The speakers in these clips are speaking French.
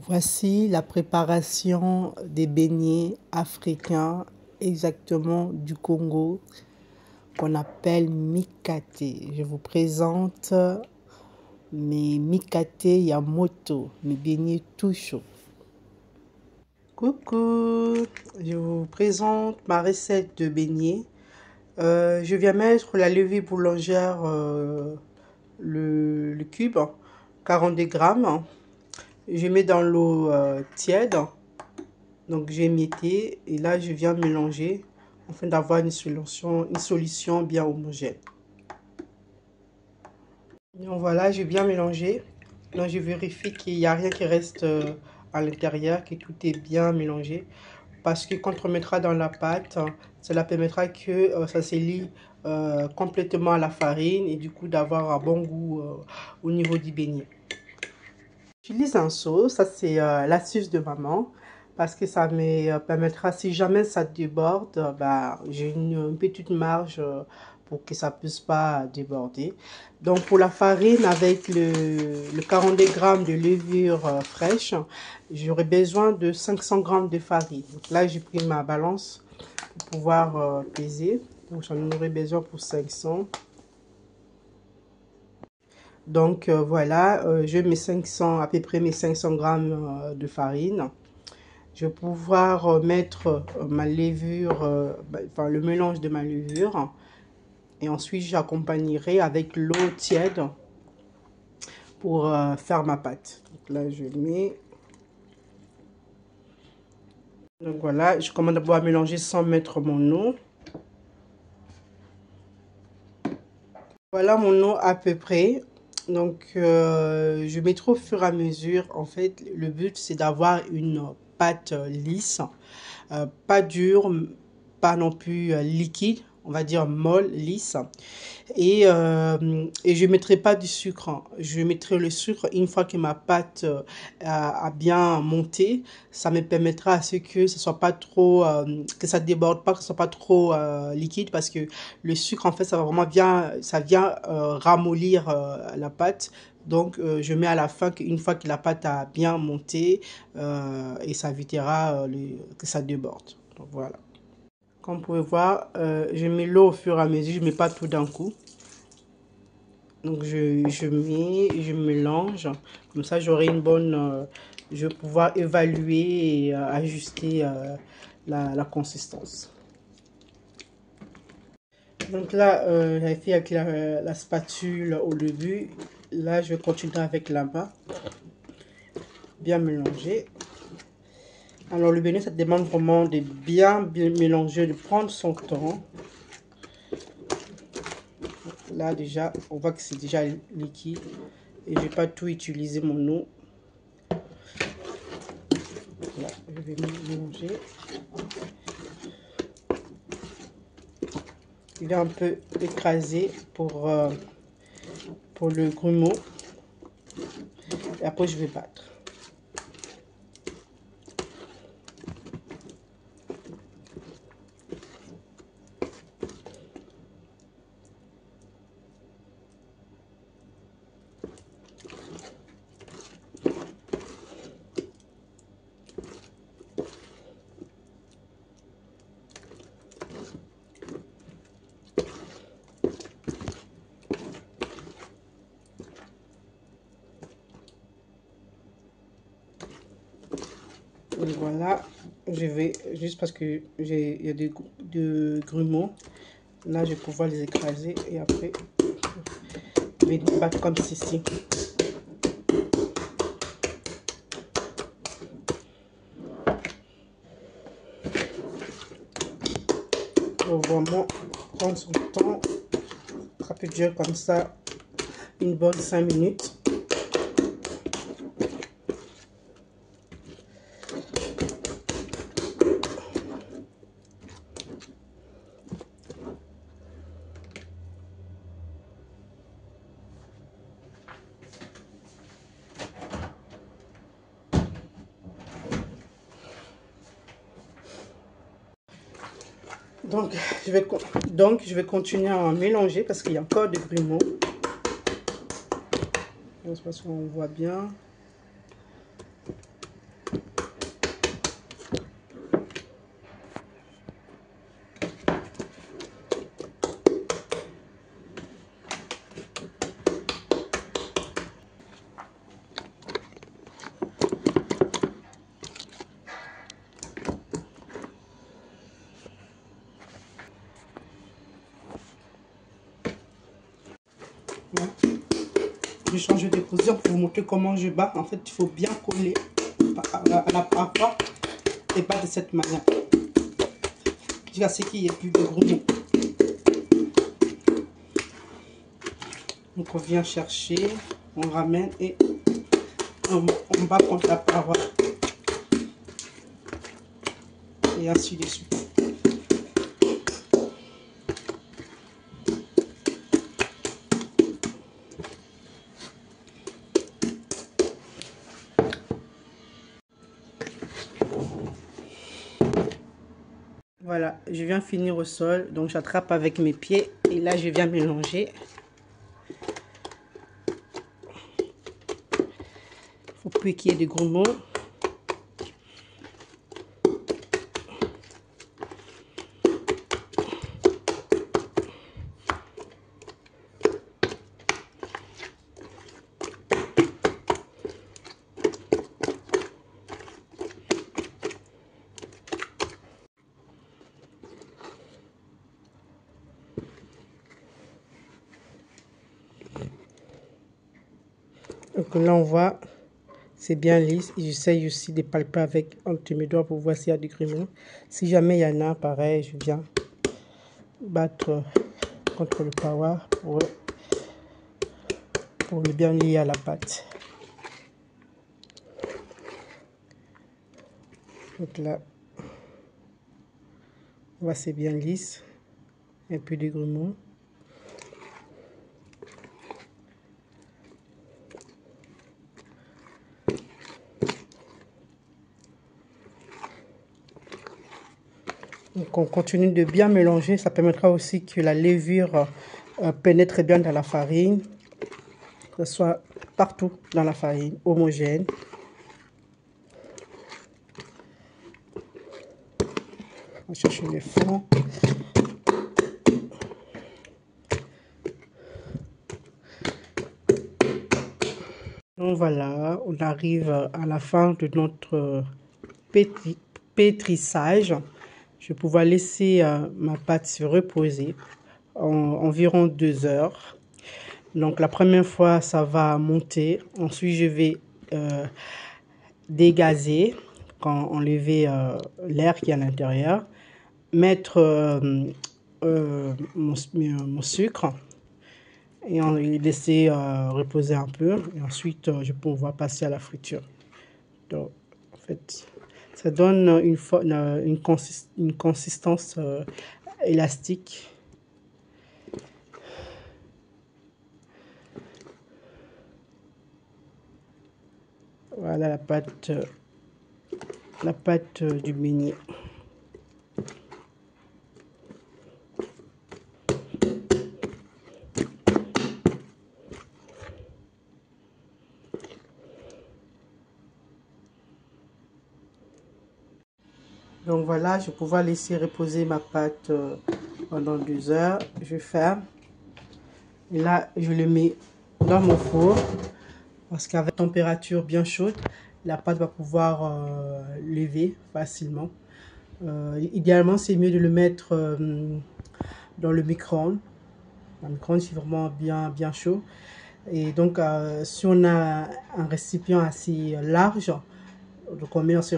Voici la préparation des beignets africains, exactement du Congo, qu'on appelle mikaté. Je vous présente mes mikaté Yamoto, mes beignets tout chauds. Coucou, je vous présente ma recette de beignets. Je viens mettre la levure boulangère, le cube, 42 grammes. Je mets dans l'eau tiède, donc j'ai émietté et là je viens mélanger afin d'avoir une solution bien homogène. Donc voilà, j'ai bien mélangé. Là je vérifie qu'il n'y a rien qui reste à l'intérieur, que tout est bien mélangé. Parce que quand on mettra dans la pâte, cela permettra que ça se lie complètement à la farine et du coup d'avoir un bon goût au niveau du beignet. J'utilise un seau, ça c'est l'astuce de maman, parce que ça me permettra, si jamais ça déborde, j'ai une petite marge pour que ça ne puisse pas déborder. Donc pour la farine, avec le 42 grammes de levure fraîche, j'aurai besoin de 500 grammes de farine. Donc là j'ai pris ma balance pour pouvoir peser, donc j'en aurai besoin pour 500. Donc voilà, je mets 500, à peu près mes 500 grammes de farine. Je vais pouvoir mettre ma levure, le mélange de ma levure. Et ensuite, j'accompagnerai avec l'eau tiède pour faire ma pâte. Donc là, je mets. Donc voilà, je commence d'abord à mélanger sans mettre mon eau. Voilà mon eau à peu près. Donc, je mettrai au fur et à mesure. En fait, le but, c'est d'avoir une pâte lisse, pas dure, pas non plus liquide, on va dire molle, lisse. Et je ne mettrai pas du sucre, hein. Je mettrai le sucre une fois que ma pâte a bien monté. Ça me permettra à ce que ce soit pas trop, que ça déborde pas, que ce soit pas trop liquide, parce que le sucre en fait ça va vraiment bien, ça vient ramollir la pâte. Donc je mets à la fin qu'une fois que la pâte a bien monté et ça évitera que ça déborde. Donc voilà. Comme vous pouvez voir, je mets l'eau au fur et à mesure, je ne mets pas tout d'un coup. Donc je mélange, comme ça j'aurai une bonne, je vais pouvoir évaluer et ajuster la consistance. Donc là, j'avais fait avec la spatule au début. Là, je vais continuer avec la main. Bien mélanger. Alors le beignet, ça demande vraiment de bien mélanger, de prendre son temps. Là déjà, on voit que c'est déjà liquide. Et je vais pas tout utiliser mon eau. Là, je vais mélanger. Il est un peu écrasé pour le grumeau. Et après, je vais battre. Et voilà, je vais, juste parce que il y a des grumeaux, là je vais pouvoir les écraser et après je vais battre comme ceci. Faut vraiment prendre son temps, ça peut durer comme ça une bonne 5 minutes. Donc je vais continuer à mélanger parce qu'il y a encore des grumeaux. Je pense qu'on voit bien. je change de position pour vous montrer comment je bats. En fait, il faut bien coller à la paroi et battre de cette manière. Jusqu'à ce qu'il n'y ait plus de gros mots. Donc on vient chercher, on ramène et on bat contre la paroi. Et ainsi de suite. Voilà, je viens finir au sol, donc j'attrape avec mes pieds et là je viens mélanger. Il faut plus qu'il y ait de gros mots. Donc là on voit, c'est bien lisse. J'essaye aussi de palper avec entre mes doigts pour voir s'il y a du grumeau. Si jamais il y en a, pareil, je viens battre contre le paroi pour le bien lier à la pâte. Donc là, on voit c'est bien lisse, un peu de grumeau. Donc on continue de bien mélanger, ça permettra aussi que la levure pénètre bien dans la farine, que ce soit partout dans la farine, homogène. On va chercher le fond. Donc voilà, on arrive à la fin de notre pétrissage. Je vais pouvoir laisser ma pâte se reposer environ 2 heures. Donc la première fois, ça va monter. Ensuite, je vais dégazer, enlever l'air qui est à l'intérieur. Mettre mon sucre et laisser reposer un peu. Et ensuite, je vais pouvoir passer à la friture. Donc, en fait, ça donne une consistance élastique. Voilà la pâte du beignet. Donc voilà, je vais pouvoir laisser reposer ma pâte pendant 2 heures. Je ferme. Et là, je le mets dans mon four. Parce qu'avec température bien chaude, la pâte va pouvoir lever facilement. Idéalement, c'est mieux de le mettre dans le micro-ondes. Le micro-ondes, c'est vraiment bien chaud. Et donc, si on a un récipient assez large, donc on met dans ce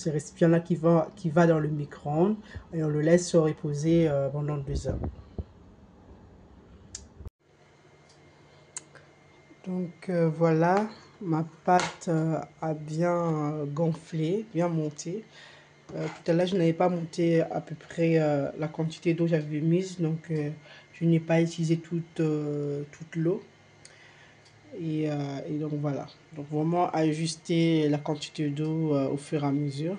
récipient-là qui va dans le micro-ondes et on le laisse reposer pendant 2 heures. Donc voilà, ma pâte a bien gonflé, bien monté. Tout à l'heure, je n'avais pas monté à peu près la quantité d'eau que j'avais mise, donc je n'ai pas utilisé toute l'eau. Et donc voilà, donc vraiment ajuster la quantité d'eau au fur et à mesure.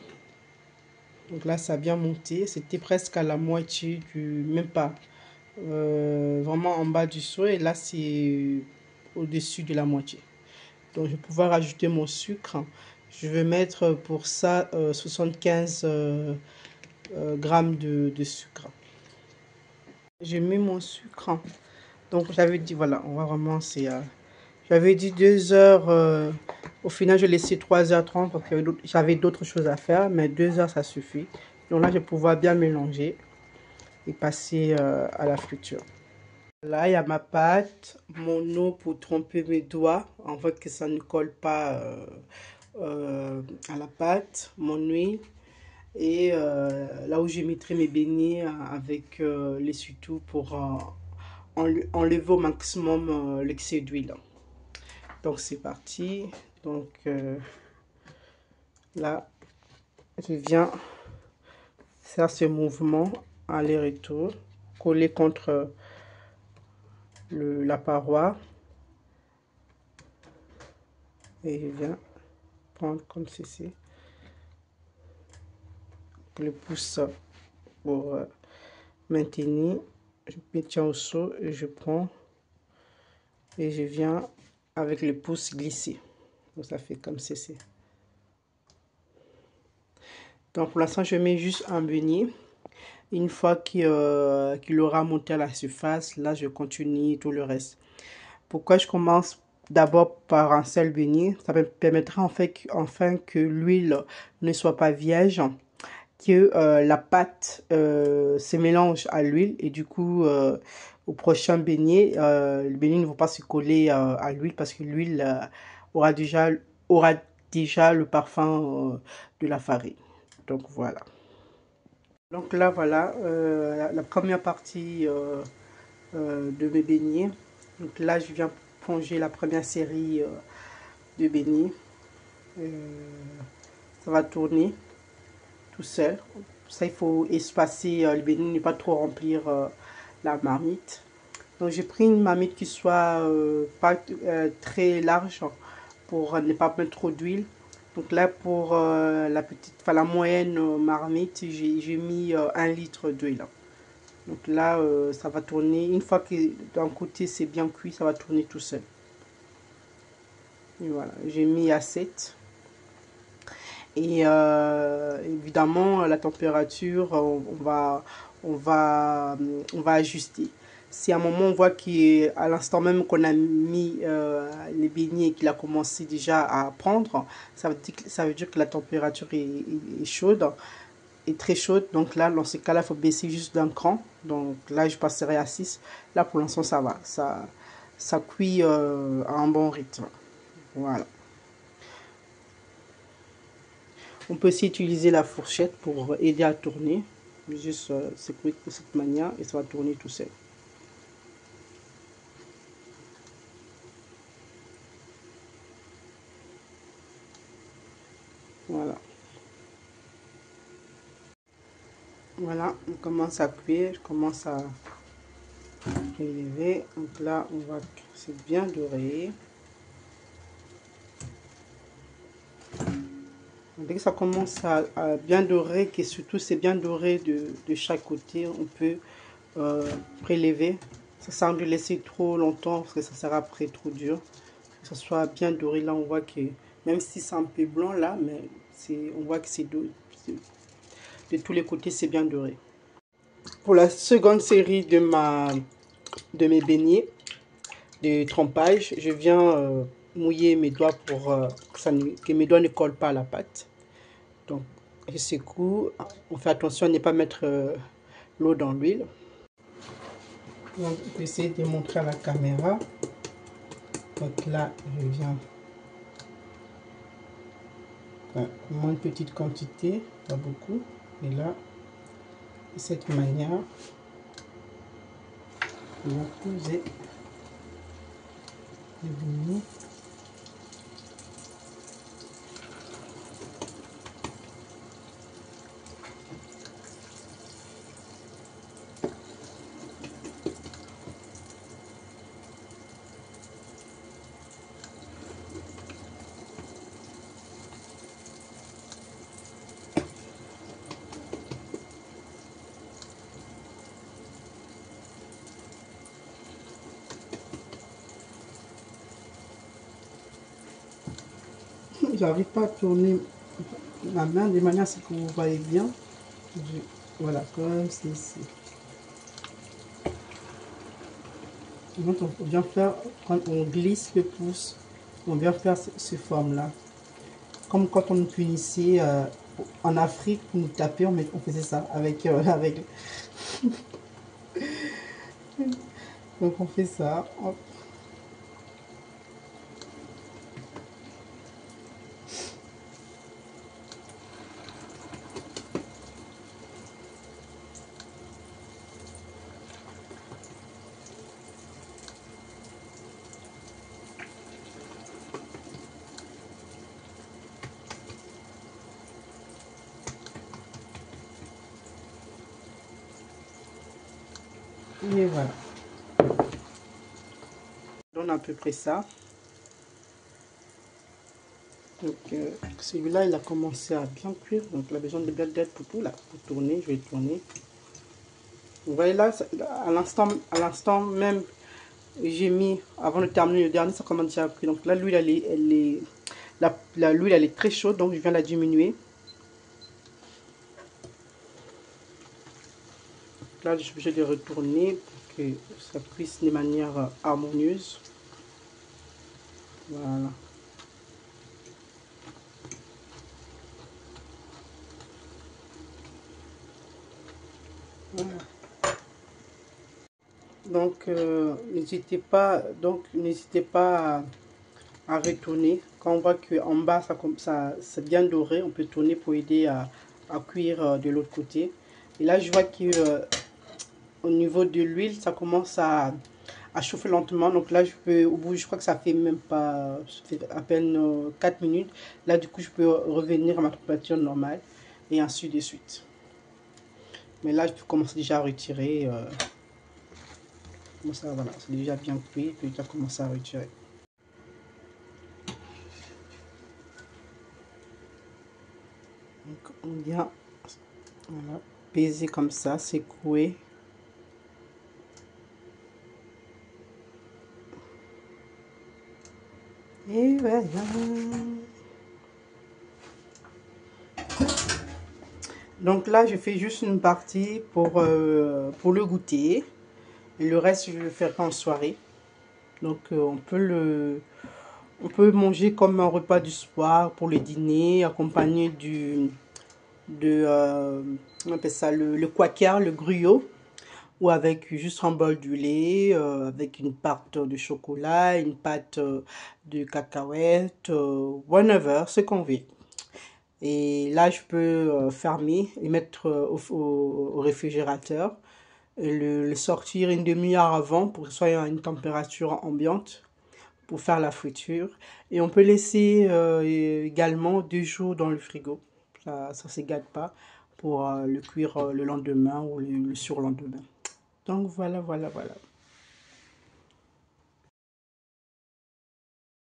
Donc là, ça a bien monté, c'était presque à la moitié même pas, vraiment en bas du seau, et là c'est au-dessus de la moitié. Donc je vais pouvoir ajouter mon sucre. Je vais mettre pour ça 75 grammes de sucre. J'ai mis mon sucre. Donc j'avais dit, voilà, on va vraiment, j'avais dit 2 heures. Au final, j'ai laissé 3h30 parce que j'avais d'autres choses à faire, mais 2 heures, ça suffit. Donc là, je vais pouvoir bien mélanger et passer à la friture. Là, il y a ma pâte, mon eau pour tremper mes doigts, en fait que ça ne colle pas à la pâte, mon huile. Et là où je mettrai mes beignets avec l'essuie-tout pour enlever au maximum l'excès d'huile. Donc c'est parti. Donc là, je viens faire ce mouvement aller-retour, coller contre la paroi. Et je viens prendre comme ceci. Le pouce pour maintenir. Je me tiens au seau et je prends. Et je viens avec le pouce glisser. Donc ça fait comme ceci. Donc pour l'instant, je mets juste un beignet. Une fois qu'il aura monté à la surface, là, je continue tout le reste. Pourquoi je commence d'abord par un seul beignet? Ça me permettra en fait, enfin que l'huile ne soit pas vierge, que la pâte se mélange à l'huile et du coup, au prochain beignet, le beignet ne va pas se coller à l'huile parce que l'huile aura déjà le parfum de la farine. Donc voilà. Donc là, voilà la première partie de mes beignets. Donc là, je viens plonger la première série de beignets. Ça va tourner tout seul. Ça, il faut espacer le beignet, ne pas trop remplir la marmite. Donc j'ai pris une marmite qui soit pas très large pour ne pas mettre trop d'huile. Donc là, pour la moyenne marmite, j'ai mis 1 litre d'huile. Donc là, ça va tourner. Une fois que d'un côté c'est bien cuit, ça va tourner tout seul. Et voilà, j'ai mis à 7. Et évidemment, la température, on va ajuster. Si à un moment on voit qu'à l'instant même qu'on a mis les beignets et qu'il a commencé déjà à prendre, ça veut dire que la température est chaude, est très chaude. Donc là, dans ce cas-là, il faut baisser juste d'un cran. Donc là, je passerai à 6. Là, pour l'instant, ça va. Ça cuit à un bon rythme. Voilà. On peut aussi utiliser la fourchette pour aider à tourner. Juste secouer de cette manière et ça va tourner tout seul. Voilà. Voilà, on commence à cuire, je commence à élever. Donc là, on voit que c'est bien doré. Dès que ça commence à bien dorer, et surtout c'est bien doré de chaque côté, on peut prélever. Ça sert de laisser trop longtemps parce que ça sera après trop dur. Que ça soit bien doré, là on voit que même si c'est un peu blanc là, mais on voit que c'est de tous les côtés c'est bien doré. Pour la seconde série de mes beignets de trempage, je viens mouiller mes doigts pour que mes doigts ne collent pas à la pâte. Donc je secoue, on fait attention à ne pas mettre l'eau dans l'huile. Donc je vais essayer de montrer à la caméra. Donc là je viens moins une petite quantité, pas beaucoup. Et là, de cette manière, je vais poser les beignets. J'arrive pas à tourner ma main de manière à ce que vous voyez bien. Voilà, comme ceci. Donc on vient faire, quand on glisse le pouce, on vient faire ces formes-là. Comme quand on punissait en Afrique, pour nous taper, on faisait ça avec... avec... Donc on fait ça. Hop. Et voilà. On donne à peu près ça. Donc celui-là, il a commencé à bien cuire. Donc il a besoin de bien d'être pour tout là. Pour tourner, je vais tourner. Vous voyez là, à l'instant même, j'ai mis, avant de terminer le dernier, ça commence déjà à cuire. Donc là, l'huile, l'huile, elle est très chaude, donc je viens la diminuer. Là, je suis obligé de retourner pour que ça cuise de manière harmonieuse. Voilà. Voilà. Donc, n'hésitez pas à retourner. Quand on voit qu'en bas, ça c'est bien doré, on peut tourner pour aider à cuire de l'autre côté. Et là, je vois que au niveau de l'huile, ça commence à chauffer lentement. Donc là, je peux, au bout, je crois que ça fait même pas, ça fait à peine 4 minutes. Là, du coup, je peux revenir à ma température normale et ainsi de suite. Mais là, je peux commencer déjà à retirer. Ça, voilà, c'est déjà bien cuit, puis tu as commencé à retirer. Donc, on vient voilà, peser comme ça, secouer. Et voilà. Donc là, je fais juste une partie pour le goûter. Et le reste, je le ferai en soirée. Donc on peut manger comme un repas du soir pour le dîner, accompagné on appelle ça le quaker, le gruau, ou avec juste un bol du lait, avec une pâte de chocolat, une pâte de cacahuètes, whatever, ce qu'on veut. Et là, je peux fermer et mettre au réfrigérateur. Et le sortir une demi-heure avant pour que ce soit à une température ambiante pour faire la friture. Et on peut laisser également 2 jours dans le frigo. Ça ne se gâte pas pour le cuire le lendemain ou le surlendemain. Donc voilà, voilà, voilà.